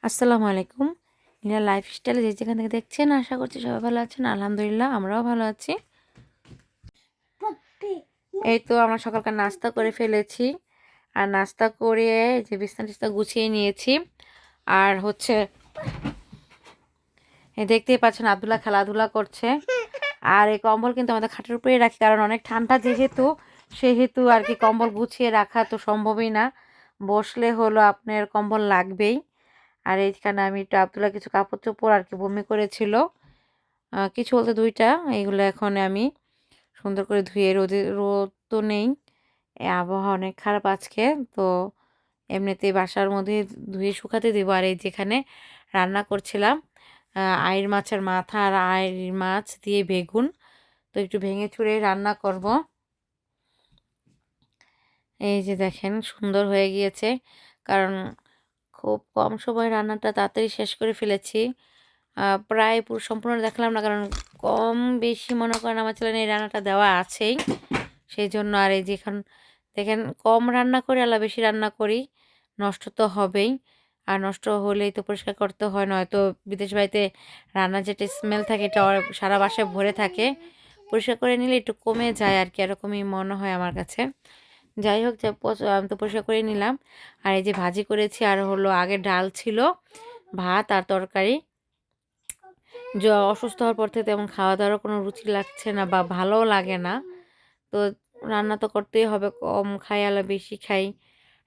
আসসালামু আলাইকুম। ইনা লাইফস্টাইল যে যেখান থেকে দেখছেন আশা করছি সবাই ভালো আছেন। আলহামদুলিল্লাহ আমরাও ভালো আছি। এই তো আমরা সকালকার নাস্তা করে ফেলেছি। আর নাস্তা করে যে বিছানা গুছিয়ে নিয়েছি। আর হচ্ছে দেখতেই পাচ্ছেন আব্দুল্লাহ খেলাধুলা করছে। আর এই কম্বল কিন্তু আমাদের খাটের উপরেই রাখি, কারণ অনেক ঠান্ডা সেহেতু আর কি কম্বল গুছিয়ে রাখা তো সম্ভবই না। বসলে হলো আপনার কম্বল লাগবেই। আর এইখানে আমি একটু আব্দুল্লাহ কিছু কাপড় চোপড় আর কি বমি করেছিল, কিছু বলতে ২টা, এইগুলো এখন আমি সুন্দর করে ধুয়ে রোদ তো নেই, আবহাওয়া অনেক খারাপ আজকে, তো এমনিতেই বাসার মধ্যে ধুয়ে শুকাতে দেবো। আর এই যেখানে রান্না করছিলাম আইড় মাছের মাথা আর আইড় মাছ দিয়ে বেগুন, তো একটু ভেঙে চুড়ে রান্না করব। এই যে দেখেন সুন্দর হয়ে গিয়েছে, কারণ খুব কম সময়ে রান্নাটা তাড়াতাড়ি শেষ করে ফেলেছি। প্রায় পুরো সম্পূর্ণ দেখালাম না, কারণ কম বেশি মনে করেন আমার চ্যানেলে এই রান্নাটা দেওয়া আছেই, সেই জন্য। আর এই যে এখন দেখেন কম রান্না করি আলা বেশি রান্না করি, নষ্ট তো হবেই। আর নষ্ট হলেই তো পরিষ্কার করতে হয়, নয়তো বিদেশ বাড়িতে রান্নার যেটা স্মেল থাকে এটা সারা বাসায় ভরে থাকে। পরিষ্কার করে নিলে একটু কমে যায় আর কি, এরকমই মনে হয় আমার কাছে। যাই হোক, আমি তো পরিষ্কার করে নিলাম। আর এই যে ভাজি করেছি, আর হলো আগে ডাল ছিল, ভাত আর তরকারি। অসুস্থ হওয়ার পর থেকে তেমন খাওয়া দাওয়ার কোনো রুচি লাগছে না বা ভালোও লাগে না, তো রান্না তো করতেই হবে, কম খাই আলা বেশি খাই,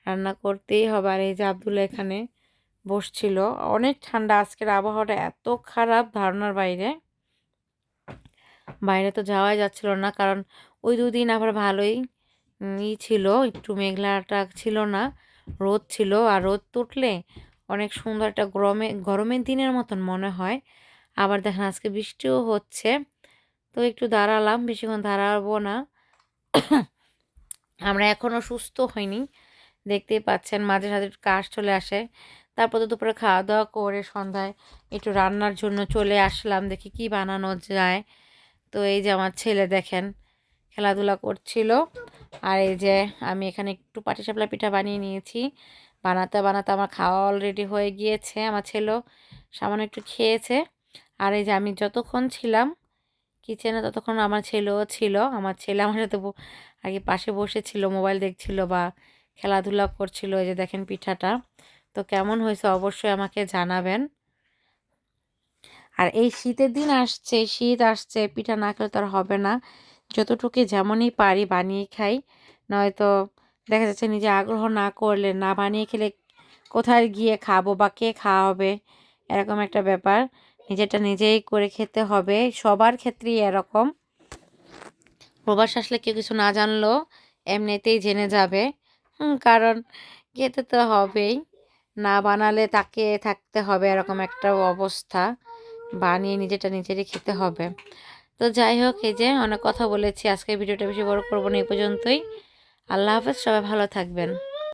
রান্না করতেই হবে। আর এই যে আব্দুল্লাহ এখানে বসছিল। অনেক ঠান্ডা, আজকের আবহাওয়াটা এত খারাপ ধারণার বাইরে। বাইরে তো যাওয়াই যাচ্ছিল না, কারণ ওই ২ দিন আবার ভালোই ছিল, একটু মেঘলাটা ছিল না, রোদ ছিল। আর রোদ উঠলে অনেক সুন্দর একটা গরমের দিনের মতন মনে হয়। আবার দেখেন আজকে বৃষ্টিও হচ্ছে, তো একটু দাঁড়ালাম, বেশিক্ষণ দাঁড়াবো না। আমরা এখনও সুস্থ হইনি, দেখতেই পাচ্ছেন মাঝে সাঝে একটু কাশ চলে আসে। তারপর তো দুপুরে খাওয়া দাওয়া করে সন্ধ্যায় একটু রান্নার জন্য চলে আসলাম, দেখি কি বানানো যায়। তো এই যে আমার ছেলে দেখেন খেলাধুলা করছিল। আর এই যে আমি এখানে একটু পাটিসাপলা পিঠা বানিয়ে নিয়েছি। বানাতে বানাতে আমার খাওয়া অলরেডি হয়ে গিয়েছে, আমার ছেলেও সামান্য একটু খেয়েছে। আর এই যে আমি যতক্ষণ ছিলাম কিচেনে ততক্ষণ আমার ছেলেও ছিল। আমার ছেলে আমার সাথে আর কি পাশে বসেছিল, মোবাইল দেখছিল বা খেলাধুলা করছিল। এই যে দেখেন পিঠাটা, তো কেমন হয়েছে অবশ্যই আমাকে জানাবেন। আর এই শীতের দিন আসছে, শীত আসছে, পিঠা না খেলে তো আর হবে না। যতটুকু যেমনই পারি বানিয়ে খাই, নয়তো দেখা যাচ্ছে নিজে আগ্রহ না করলে, না বানিয়ে খেলে কোথায় গিয়ে খাবো বা কে খাওয়াবে, এরকম একটা ব্যাপার। নিজেরটা নিজেই করে খেতে হবে, সবার ক্ষেত্রেই এরকম। প্রবাস আসলে কেউ কিছু না জানলেও এমনিতেই জেনে যাবে, কারণ খেতে তো হবেই, না বানালে তাকে থাকতে হবে, এরকম একটা অবস্থা। বানিয়ে নিজেরটা নিজেরই খেতে হবে। তো যাই হোক, এই যে অনেক কথা বলেছি, আজকে ভিডিওটা বেশি বড় করবো না, এই পর্যন্তই। আল্লাহ হাফেজ, সবাই ভালো থাকবেন।